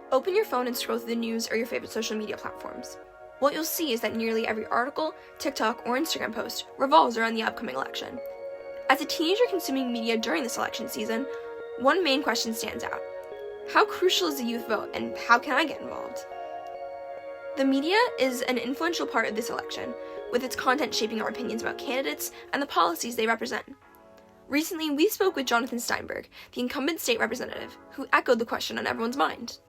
Open your phone and scroll through the news or your favorite social media platforms. What you'll see is that nearly every article, TikTok, or Instagram post revolves around the upcoming election. As a teenager consuming media during this election season, one main question stands out. How crucial is the youth vote, and how can I get involved? The media is an influential part of this election, with its content shaping our opinions about candidates and the policies they represent. Recently, we spoke with Jonathan Steinberg, the incumbent state representative, who echoed the question on everyone's mind.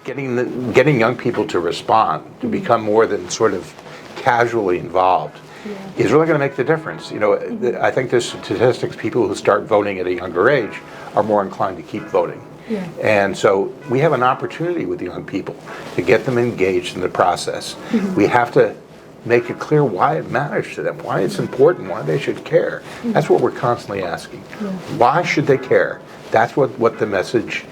Getting young people to respond, to become more than sort of casually involved, is really going to make the difference. I think there's statistics, people who start voting at a younger age are more inclined to keep voting. Yeah. And so we have an opportunity with young people to get them engaged in the process. We have to make it clear why it matters to them, why it's important, why they should care. That's what we're constantly asking. Why should they care? That's what the message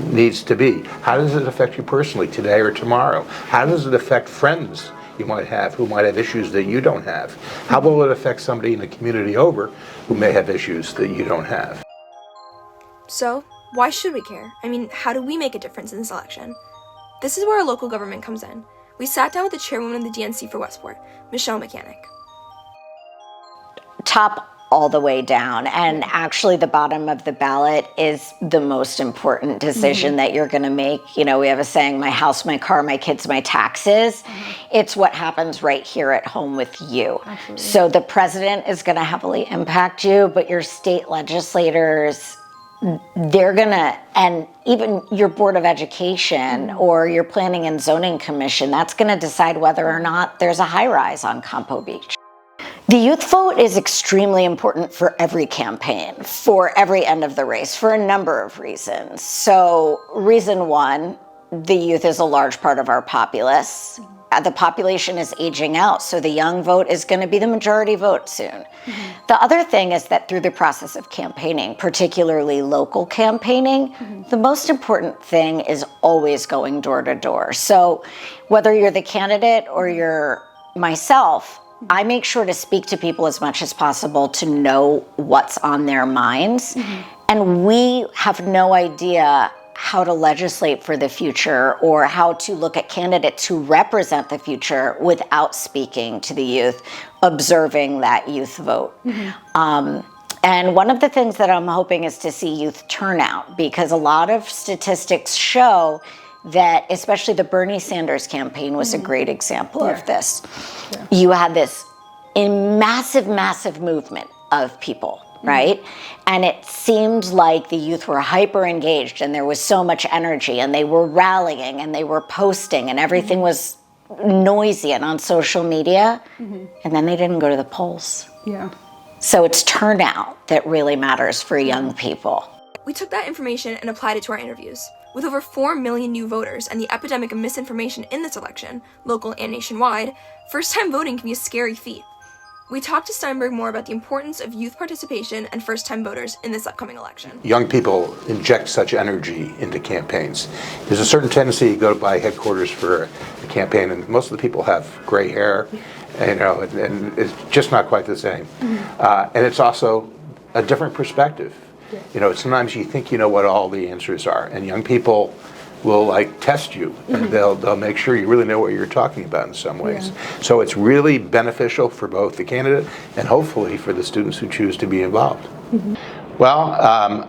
needs to be. How does it affect you personally today or tomorrow? How does it affect friends you might have who might have issues that you don't have? How will it affect somebody in the community over who may have issues that you don't have? So, why should we care? I mean, how do we make a difference in this election? This is where our local government comes in. We sat down with the chairwoman of the DNC for Westport, Michelle Mechanic. Top all the way down, and actually the bottom of the ballot is the most important decision that you're going to make. We have a saying, my house, my car, my kids, my taxes. It's what happens right here at home with you. Absolutely. So the president is going to heavily impact you, but your state legislators, they're going to, and even your Board of Education or your Planning and Zoning Commission, that's going to decide whether or not there's a high rise on Campo Beach. The youth vote is extremely important for every campaign, for every end of the race, for a number of reasons. So, reason one, the youth is a large part of our populace. The population is aging out, so the young vote is going to be the majority vote soon. The other thing is that through the process of campaigning, particularly local campaigning, the most important thing is always going door to door. So, whether you're the candidate or you're myself, I make sure to speak to people as much as possible to know what's on their minds. And we have no idea how to legislate for the future or how to look at candidates who represent the future without speaking to the youth, observing that youth vote. And one of the things that I'm hoping is to see youth turnout, because a lot of statistics show that, especially the Bernie Sanders campaign was a great example of this. You had this massive movement of people, right? And it seemed like the youth were hyper engaged and there was so much energy and they were rallying and they were posting and everything was noisy and on social media. And then they didn't go to the polls. So it's turnout that really matters for young people. We took that information and applied it to our interviews. With over 4 million new voters and the epidemic of misinformation in this election, local and nationwide, first-time voting can be a scary feat. We talked to Steinberg more about the importance of youth participation and first-time voters in this upcoming election. Young people inject such energy into campaigns. There's a certain tendency to go by headquarters for a campaign, and most of the people have gray hair, and it's just not quite the same. And it's also a different perspective. Sometimes you think you know what all the answers are, and young people will test you, and they'll make sure you really know what you're talking about in some ways. So it's really beneficial for both the candidate and hopefully for the students who choose to be involved. Well,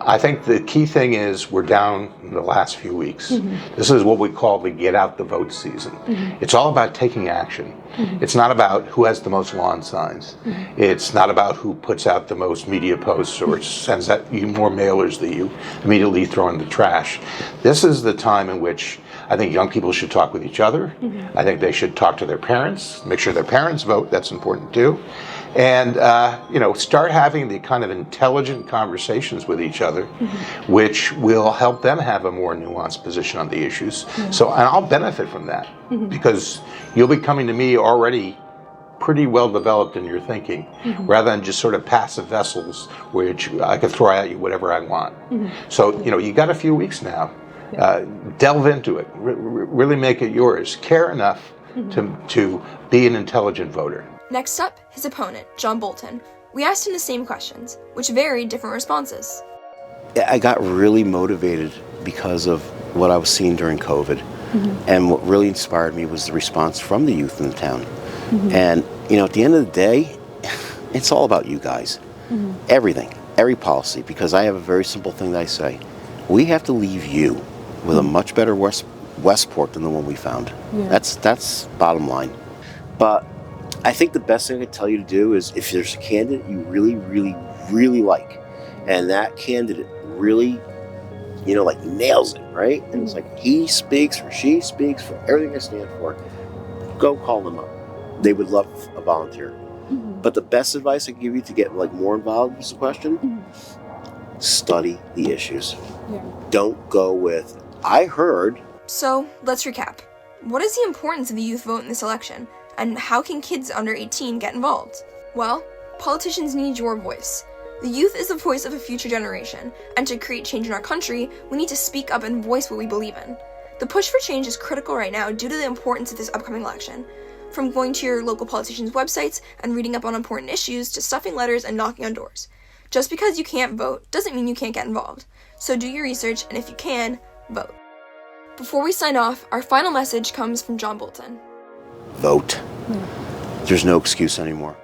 I think the key thing is we're down in the last few weeks. This is what we call the get out the vote season. It's all about taking action. It's not about who has the most lawn signs. It's not about who puts out the most media posts or sends out you more mailers that you immediately throw in the trash. This is the time in which I think young people should talk with each other. I think they should talk to their parents, make sure their parents vote. That's important too. And start having the kind of intelligent conversations with each other, which will help them have a more nuanced position on the issues. And I'll benefit from that because you'll be coming to me already pretty well developed in your thinking, rather than just sort of passive vessels which I could throw at you whatever I want. So you got a few weeks now. Delve into it. Really make it yours. Care enough to be an intelligent voter. Next up, his opponent, John Bolton. We asked him the same questions, which varied different responses. I got really motivated because of what I was seeing during COVID. And what really inspired me was the response from the youth in the town. And, you know, at the end of the day, it's all about you guys. Everything, every policy, because I have a very simple thing that I say. We have to leave you with a much better Westport than the one we found. That's bottom line. But I think the best thing I could tell you to do is, if there's a candidate you really, really, really like, and that candidate really, you know, like nails it, right? And it's like he speaks or she speaks for everything I stand for, go call them up. They would love a volunteer. But the best advice I can give you to get like more involved with the question, study the issues. Don't go with, I heard. So, let's recap. What is the importance of the youth vote in this election? And how can kids under 18 get involved? Well, politicians need your voice. The youth is the voice of a future generation, and to create change in our country, we need to speak up and voice what we believe in. The push for change is critical right now due to the importance of this upcoming election. From going to your local politicians' websites and reading up on important issues to stuffing letters and knocking on doors. Just because you can't vote doesn't mean you can't get involved. So do your research, and if you can, vote. Before we sign off, our final message comes from John Bolton. Vote. There's no excuse anymore.